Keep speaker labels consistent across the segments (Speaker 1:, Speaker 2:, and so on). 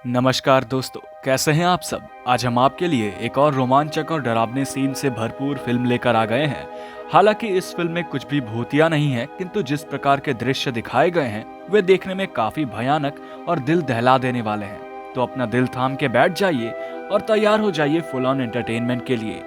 Speaker 1: नमस्कार दोस्तों, कैसे हैं आप सब। आज हम आपके लिए एक और रोमांचक और डरावने सीन से भरपूर फिल्म लेकर आ गए हैं। हालांकि इस फिल्म में कुछ भी भूतिया नहीं है, किंतु जिस प्रकार के दृश्य दिखाए गए हैं वे देखने में काफी भयानक और दिल दहला देने वाले हैं। तो अपना दिल थाम के बैठ जाइए और तैयार हो जाइए फुल ऑन एंटरटेनमेंट के लिए।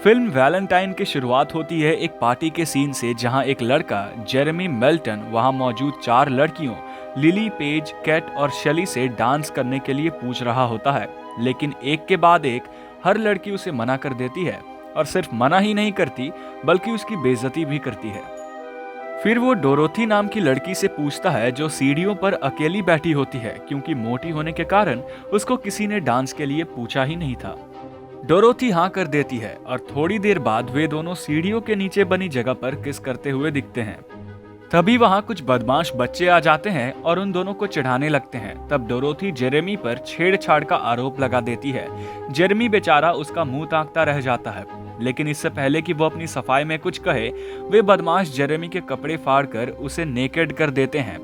Speaker 1: फिल्म वैलेंटाइन की शुरुआत होती है एक पार्टी के सीन से, जहां एक लड़का जेरेमी मेल्टन वहां मौजूद 4 लड़कियों लिली, पेज, कैट और शेली से डांस करने के लिए पूछ रहा होता है। लेकिन एक के बाद एक हर लड़की उसे मना कर देती है, और सिर्फ मना ही नहीं करती बल्कि उसकी बेइज्जती भी करती है। फिर वो डोरोथी नाम की लड़की से पूछता है, जो सीढ़ियों पर अकेली बैठी होती है क्योंकि मोटी होने के कारण उसको किसी ने डांस के लिए पूछा ही नहीं था। डोरोथी हाँ कर देती है और थोड़ी देर बाद वे दोनों सीढ़ियों के नीचे बनी जगह पर किस करते हुए दिखते हैं। तभी वहां कुछ बदमाश बच्चे आ जाते हैं और उन दोनों को चिढ़ाने लगते हैं। तब डोरोथी जेरेमी पर छेड़छाड़ का आरोप लगा देती है। जेरेमी बेचारा उसका मुंह ताकता रह जाता है, लेकिन इससे पहले कि वो अपनी सफाई में कुछ कहे, वे बदमाश जेरेमी के कपड़े फाड़कर उसे नेकेड कर देते हैं।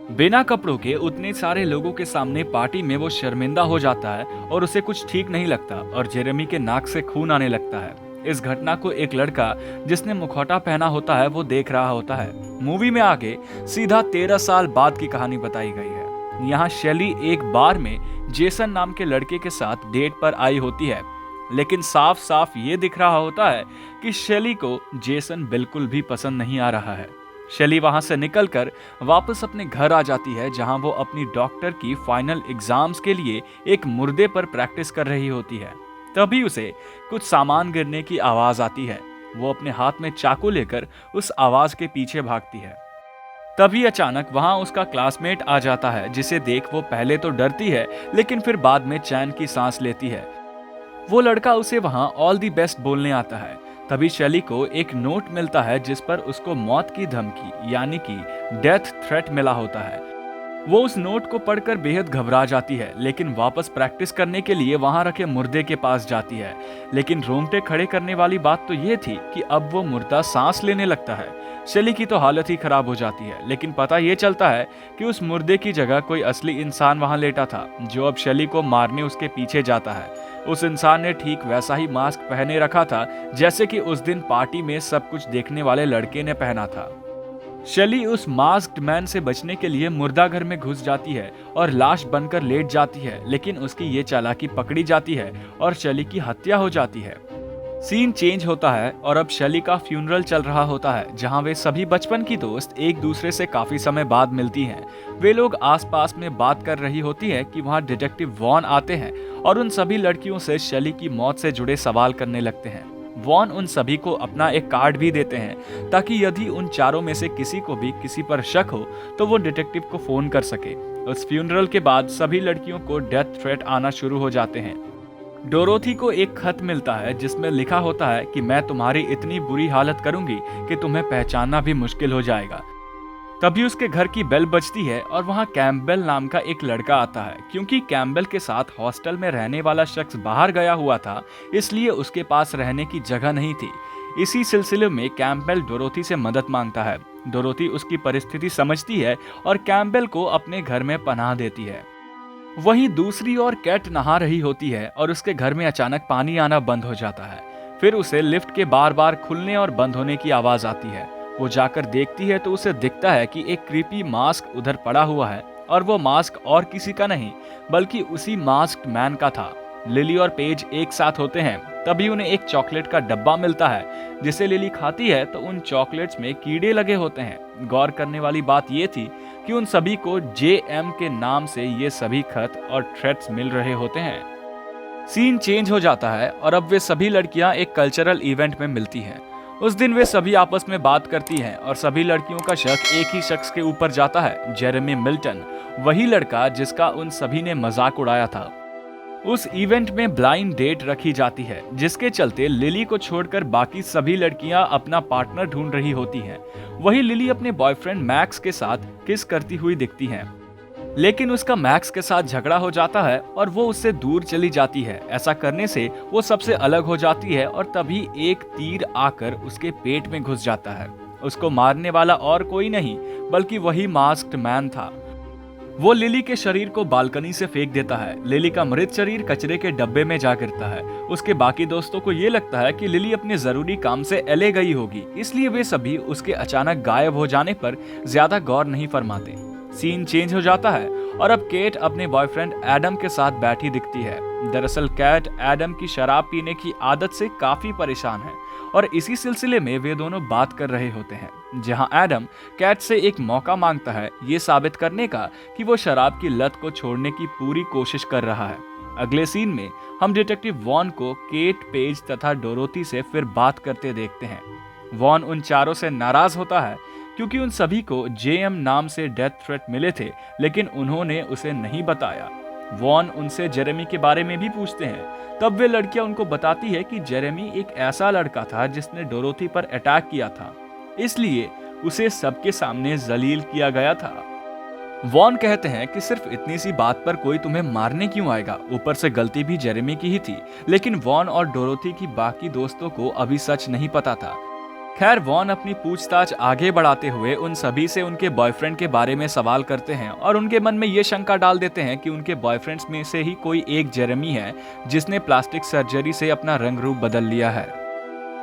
Speaker 1: बिना कपड़ों के उतने सारे लोगों के सामने पार्टी में वो शर्मिंदा हो जाता है और उसे कुछ ठीक नहीं लगता और जेरेमी के नाक से खून आने लगता है। इस घटना को एक लड़का जिसने मुखौटा पहना होता है वो देख रहा होता है। मूवी में आगे सीधा 13 साल बाद की कहानी बताई गई है। यहाँ शेली एक बार में जेसन नाम के लड़के के साथ डेट पर आई होती है, लेकिन साफ साफ ये दिख रहा होता है कि शेली को जेसन बिल्कुल भी पसंद नहीं आ रहा है। शेली वहां से निकलकर वापस अपने घर आ जाती है, जहां वो अपनी डॉक्टर की फाइनल एग्जाम्स के लिए एक मुर्दे पर प्रैक्टिस कर रही होती है। तभी उसे कुछ सामान गिरने की आवाज आती है। वो अपने हाथ में चाकू लेकर उस आवाज के पीछे भागती है। तभी अचानक वहां उसका क्लासमेट आ जाता है, जिसे देख वो पहले तो डरती है, लेकिन फिर बाद में चैन की सांस लेती है। वो लड़का उसे वहां ऑल दी बेस्ट बोलने आता है। तभी शेली को एक नोट मिलता है जिस पर उसको मौत की धमकी यानी कि डेथ थ्रेट मिला होता है। वो उस नोट को पढ़कर बेहद घबरा जाती है, लेकिन वापस प्रैक्टिस करने के लिए वहां रखे मुर्दे के पास जाती है। लेकिन रोंगटे खड़े करने वाली बात तो ये थी कि अब वो मुर्दा सांस लेने लगता है। शेली की तो हालत ही खराब हो जाती है, लेकिन पता ये चलता है कि उस मुर्दे की जगह कोई असली इंसान वहां लेटा था, जो अब शेली को मारने उसके पीछे जाता है। उस इंसान ने ठीक वैसा ही मास्क पहने रखा था जैसे कि उस दिन पार्टी में सब कुछ देखने वाले लड़के ने पहना था। शेली उस मास्क्ड मैन से बचने के लिए मुर्दा घर में घुस जाती है और लाश बनकर लेट जाती है, लेकिन उसकी ये चालाकी पकड़ी जाती है और शेली की हत्या हो जाती है। सीन चेंज होता है और अब शेली का फ्यूनरल चल रहा होता है, जहां वे सभी बचपन की दोस्त एक दूसरे से काफी समय बाद मिलती हैं। वे लोग आसपास में बात कर रही होती है कि वहां डिटेक्टिव वॉन आते हैं और उन सभी लड़कियों से शेली की मौत से जुड़े सवाल करने लगते हैं। वॉन उन सभी को अपना एक कार्ड भी देते हैं, ताकि यदि उन चारों में से किसी को भी किसी पर शक हो तो वो डिटेक्टिव को फोन कर सके। उस फ्यूनरल के बाद सभी लड़कियों को डेथ थ्रेट आना शुरू हो जाते हैं। डोरोथी को एक खत मिलता है जिसमें लिखा होता है कि मैं तुम्हारी इतनी बुरी हालत करूंगी कि तुम्हें पहचानना भी मुश्किल हो जाएगा। तभी उसके घर की बेल बजती है और वहां कैम्पबेल नाम का एक लड़का आता है। क्योंकि कैम्पबेल के साथ हॉस्टल में रहने वाला शख्स बाहर गया हुआ था, इसलिए उसके पास रहने की जगह नहीं थी। इसी सिलसिले में कैम्पबेल डोरोथी से मदद मांगता है। डोरोथी उसकी परिस्थिति समझती है और कैम्पबेल को अपने घर में पनाह देती है। वहीं दूसरी ओर कैट नहा रही होती है और उसके घर में अचानक पानी आना बंद हो जाता है। फिर उसे लिफ्ट के बार बार खुलने और बंद होने की आवाज आती है। वो जाकर देखती है तो उसे दिखता है कि एक क्रीपी मास्क उधर पड़ा हुआ है, और वो मास्क और किसी का नहीं बल्कि उसी मास्क्ड मैन का था। लिली और पेज एक साथ होते हैं। तभी उन्हें एक चॉकलेट का डब्बा मिलता है, जिसे लिली खाती है तो उन चॉकलेट्स में कीड़े लगे होते हैं। गौर करने वाली बात यह थी कि उन सभी को JM के नाम से ये सभी खत और थ्रेट्स मिल रहे होते हैं। सीन चेंज हो जाता है और अब वे सभी लड़कियां एक कल्चरल इवेंट में मिलती हैं। उस दिन वे सभी आपस में बात करती हैं और सभी लड़कियों का शक एक ही शख्स के ऊपर जाता है, जेरेमी मिल्टन, वही लड़का जिसका उन सभी ने मजाक उड़ाया था। उस इवेंट में ब्लाइंड डेट रखी जाती है, जिसके चलते लिली को छोड़कर बाकी सभी लड़कियां अपना पार्टनर ढूंढ रही होती हैं। वही लिली अपने बॉयफ्रेंड मैक्स के साथ किस करती हुई दिखती हैं, लेकिन उसका मैक्स के साथ झगड़ा हो जाता है और वो उससे दूर चली जाती है। ऐसा करने से वो सबसे अलग हो जाती है और तभी एक तीर आकर उसके पेट में घुस जाता है। उसको मारने वाला और कोई नहीं बल्कि वही मास्क्ड मैन था। वो लिली के शरीर को बालकनी से फेंक देता है। लिली का मृत शरीर कचरे के डब्बे में जा गिरता है। उसके बाकी दोस्तों को ये लगता है कि लिली अपने जरूरी काम से एले गई होगी, इसलिए वे सभी उसके अचानक गायब हो जाने पर ज्यादा गौर नहीं फरमाते। सीन चेंज हो जाता है और अब केट अपने बॉयफ्रेंड एडम के साथ बैठी दिखती है। दरअसल कैट एडम की शराब पीने की आदत से काफी परेशान है और इसी सिलसिले में वे दोनों बात कर रहे होते हैं, जहां एडम कैट से एक मौका मांगता है ये साबित करने का कि वो शराब की लत को छोड़ने की पूरी कोशिश कर रहा है। अगले सीन में हम डिटेक्टिव वॉन को केट, पेज तथा डोरोथी से फिर बात करते देखते हैं। वॉन उन चारों से नाराज होता है क्योंकि उन सभी को जेएम नाम से डेथ थ्रेट मिले थे, लेकिन उन्होंने उसे नहीं बताया। वॉन उनसे जेरेमी के बारे में भी पूछते हैं। तब वे लड़कियां उनको बताती है कि जेरेमी एक ऐसा लड़का था जिसने डोरोथी पर अटैक किया था, इसलिए उसे सबके सामने जलील किया गया था। वॉन कहते हैं कि सिर्फ इतनी सी बात पर कोई तुम्हें मारने क्यों आएगा, ऊपर से गलती भी जेरेमी की ही थी। लेकिन वॉन और डोरोथी की बाकी दोस्तों को अभी सच नहीं पता था। खैर, वॉन अपनी पूछताछ आगे बढ़ाते हुए उन सभी से उनके बॉयफ्रेंड के बारे में सवाल करते हैं और उनके मन में ये शंका डाल देते हैं कि उनके बॉयफ्रेंड्स में से ही कोई एक जेरेमी है जिसने प्लास्टिक सर्जरी से अपना रंग रूप बदल लिया है।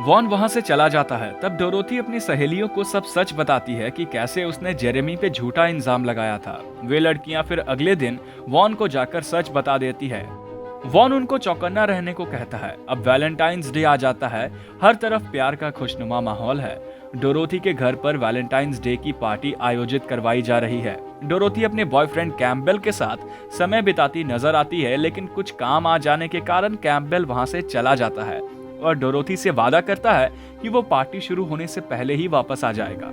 Speaker 1: वॉन वहां से चला जाता है। तब डोरोथी अपनी सहेलियों को सब सच बताती है कि कैसे उसने जेरेमी पे झूठा इल्जाम लगाया था। वे लड़कियां फिर अगले दिन वॉन को जाकर सच बता देती है। वॉन उनको चौकन्ना रहने को कहता है। अब वैलेंटाइंस डे आ जाता है। हर तरफ प्यार का खुशनुमा माहौल है। डोरोथी के घर पर वैलेंटाइंस डे की पार्टी आयोजित करवाई जा रही है। डोरोथी अपने बॉयफ्रेंड कैम्पबेल के साथ समय बिताती नजर आती है, लेकिन कुछ काम आ जाने के कारण कैम्पबेल वहां से चला जाता है और डोरोथी से वादा करता है कि वो पार्टी शुरू होने से पहले ही वापस आ जाएगा।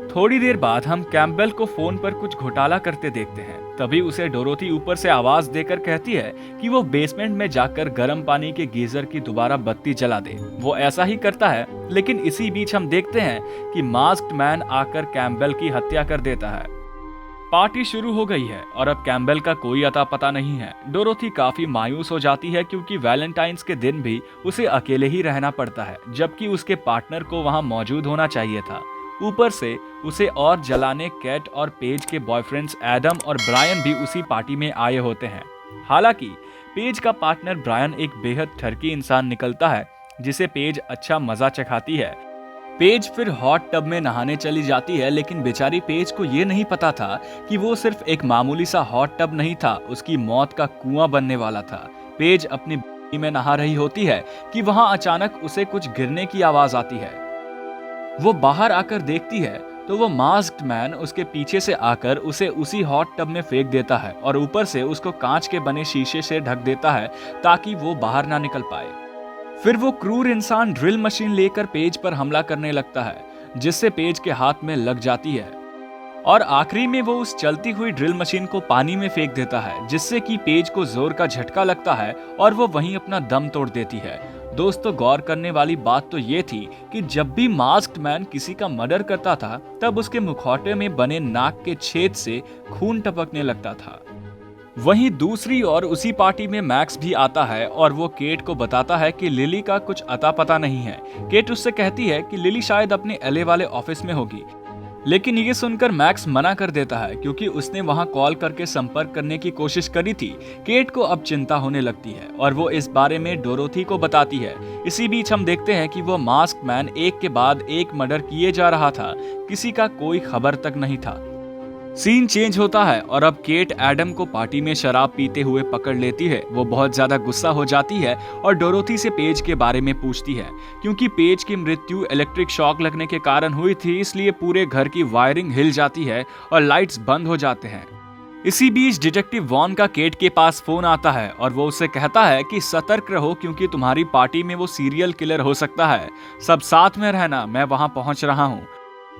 Speaker 1: थोड़ी देर बाद हम कैम्पबेल को फोन पर कुछ घोटाला करते देखते हैं। तभी उसे डोरोथी ऊपर से आवाज देकर कहती है कि वो बेसमेंट में जाकर गर्म पानी के गीजर की दोबारा बत्ती जला दे। वो ऐसा ही करता है, लेकिन इसी बीच हम देखते हैं कि मास्क्ड मैन आकर कैम्पबेल की हत्या कर देता है। पार्टी शुरू हो गई है और अब कैम्पबेल का कोई अता पता नहीं है। डोरोथी काफी मायूस हो जाती है क्योंकि वैलेंटाइंस के दिन भी उसे अकेले ही रहना पड़ता है, जबकि उसके पार्टनर को वहां मौजूद होना चाहिए था। ऊपर से उसे और जलाने कैट और पेज के बॉयफ्रेंड्स एडम और ब्रायन भी उसी पार्टी में आए होते हैं। हालांकि पेज का पार्टनर ब्रायन एक बेहद ठरकी इंसान निकलता है, जिसे पेज अच्छा मजा चखाती है। पेज फिर हॉट टब में नहाने चली जाती है, लेकिन बेचारी पेज को ये नहीं पता था कि वो सिर्फ एक मामूली सा हॉट टब नहीं था, उसकी मौत का कुआं बनने वाला था। पेज अपनी में नहा रही होती है कि वहां अचानक उसे कुछ गिरने की आवाज आती है। वो बाहर आकर देखती है तो वो मास्क्ड मैन उसके पीछे से आकर उसे उसी हॉट टब में फेंक देता है और ऊपर से उसको कांच के बने शीशे से ढक देता है ताकि वो बाहर ना निकल पाए। फिर वो क्रूर इंसान ड्रिल मशीन लेकर पेज पर हमला करने लगता है, जिससे पेज के हाथ में लग जाती है और आखिरी में वो उस चलती हुई ड्रिल मशीन को पानी में फेंक देता है, जिससे कि पेज को जोर का झटका लगता है और वो वहीं अपना दम तोड़ देती है। दोस्तों, गौर करने वाली बात तो ये थी कि जब भी मास्क्ड मैन किसी का मर्डर करता था, तब उसके मुखौटे में बने नाक के छेद से खून टपकने लगता था। वहीं दूसरी ओर उसी पार्टी में मैक्स भी आता है और वो केट को बताता है कि लिली का कुछ अता पता नहीं है। केट उससे कहती है कि लिली शायद अपने एलए वाले ऑफिस में होगी, लेकिन ये सुनकर मैक्स मना कर देता है क्योंकि उसने वहां कॉल करके संपर्क करने की कोशिश करी थी। केट को अब चिंता होने लगती है और वो इस बारे में डोरोथी को बताती है। इसी बीच हम देखते हैं कि वो मास्क मैन एक के बाद एक मर्डर किए जा रहा था, किसी का कोई खबर तक नहीं था। सीन चेंज होता है और अब केट एडम को पार्टी में शराब पीते हुए पकड़ लेती है। वो बहुत ज्यादा गुस्सा हो जाती है और डोरोथी से पेज के बारे में पूछती है। क्योंकि पेज की मृत्यु इलेक्ट्रिक शॉक लगने के कारण हुई थी, इसलिए पूरे घर की वायरिंग हिल जाती है और लाइट्स बंद हो जाते हैं। इसी बीच डिटेक्टिव वॉन का केट के पास फोन आता है और वो उससे कहता है कि सतर्क रहो क्योंकि तुम्हारी पार्टी में वो सीरियल किलर हो सकता है। सब साथ में रहना, मैं वहां पहुंच रहा हूं।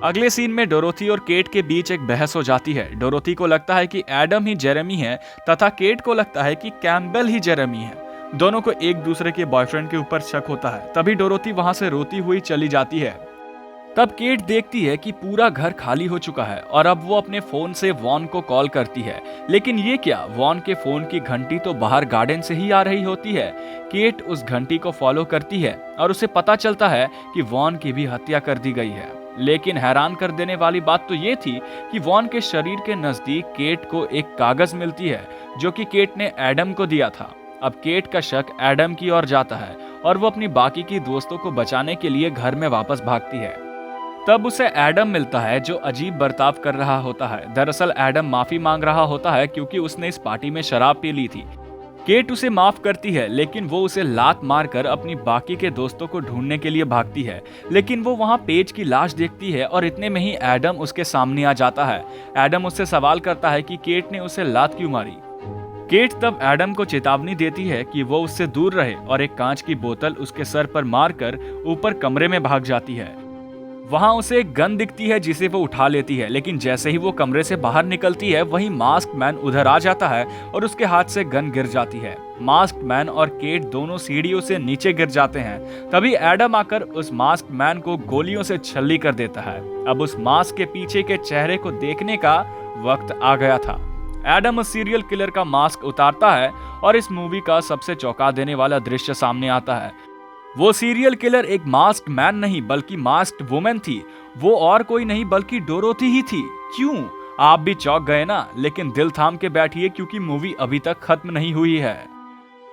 Speaker 1: अगले सीन में डोरोथी और केट के बीच एक बहस हो जाती है। डोरोथी को लगता है कि एडम ही जेरेमी है तथा केट को लगता है कि कैम्पबेल ही जेरेमी है। दोनों को एक दूसरे के बॉयफ्रेंड के ऊपर शक होता है। तभी डोरोथी वहां से रोती हुई चली जाती है। तब केट देखती है कि पूरा घर खाली हो चुका है और अब वो अपने फोन से वॉन को कॉल करती है। लेकिन ये क्या, वॉन के फोन की घंटी तो बाहर गार्डन से ही आ रही होती है। केट उस घंटी को फॉलो करती है और उसे पता चलता है कि वॉन की भी हत्या कर दी गई है। लेकिन हैरान कर देने वाली बात तो ये थी कि वॉन के शरीर के नजदीक केट को एक कागज मिलती है जो कि केट ने एडम को दिया था। अब केट का शक एडम की ओर जाता है और वो अपनी बाकी की दोस्तों को बचाने के लिए घर में वापस भागती है। तब उसे एडम मिलता है जो अजीब बर्ताव कर रहा होता है। दरअसल एडम माफी मांग रहा होता है क्योंकि उसने इस पार्टी में शराब पी ली थी। केट उसे माफ करती है लेकिन वो उसे लात मारकर अपनी बाकी के दोस्तों को ढूंढने के लिए भागती है, लेकिन वो वहां पेज की लाश देखती है और इतने में ही एडम उसके सामने आ जाता है। एडम उससे सवाल करता है कि केट ने उसे लात क्यों मारी। केट तब एडम को चेतावनी देती है कि वो उससे दूर रहे और एक कांच की बोतल उसके सर पर मारकर ऊपर कमरे में भाग जाती है। वहां उसे एक गन दिखती है जिसे वो उठा लेती है, लेकिन जैसे ही वो कमरे से बाहर निकलती है वहीं मास्क मैन उधर आ जाता है और उसके हाथ से गन गिर जाती है। मास्क मैन और केट दोनों सीढ़ियों से नीचे गिर जाते हैं। तभी एडम आकर उस मास्क मैन को गोलियों से छल्ली कर देता है। अब उस मास्क के पीछे के चेहरे को देखने का वक्त आ गया था। एडम उस सीरियल किलर का मास्क उतारता है और इस मूवी का सबसे चौंका देने वाला दृश्य सामने आता है। वो सीरियल किलर एक मास्क मैन नहीं बल्कि मास्क्ड वुमेन थी। वो और कोई नहीं बल्कि डोरोथी ही थी। क्यों? आप भी चौंक गए ना? लेकिन दिल थाम के बैठिए क्योंकि मूवी अभी तक खत्म नहीं हुई है।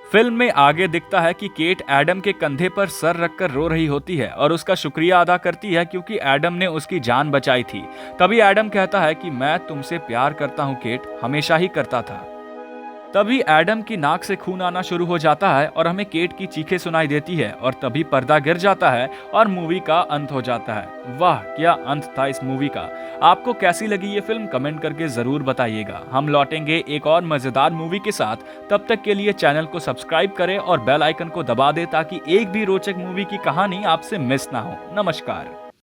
Speaker 1: फिल्म में आगे दिखता है कि केट एडम के कंधे पर सर रखकर रो रही होती है और उसका शुक्रिया अदा करती है क्योंकि एडम ने उसकी जान बचाई थी। तभी एडम कहता है कि मैं तुमसे प्यार करता हूँ केट, हमेशा ही करता था। तभी एडम की नाक से खून आना शुरू हो जाता है और हमें केट की चीखें सुनाई देती है और तभी पर्दा गिर जाता है और मूवी का अंत हो जाता है। वाह क्या अंत था इस मूवी का। आपको कैसी लगी ये फिल्म कमेंट करके जरूर बताइएगा। हम लौटेंगे एक और मजेदार मूवी के साथ। तब तक के लिए चैनल को सब्सक्राइब करें और बेल आइकन को दबा दें ताकि एक भी रोचक मूवी की कहानी आपसे मिस ना हो। नमस्कार।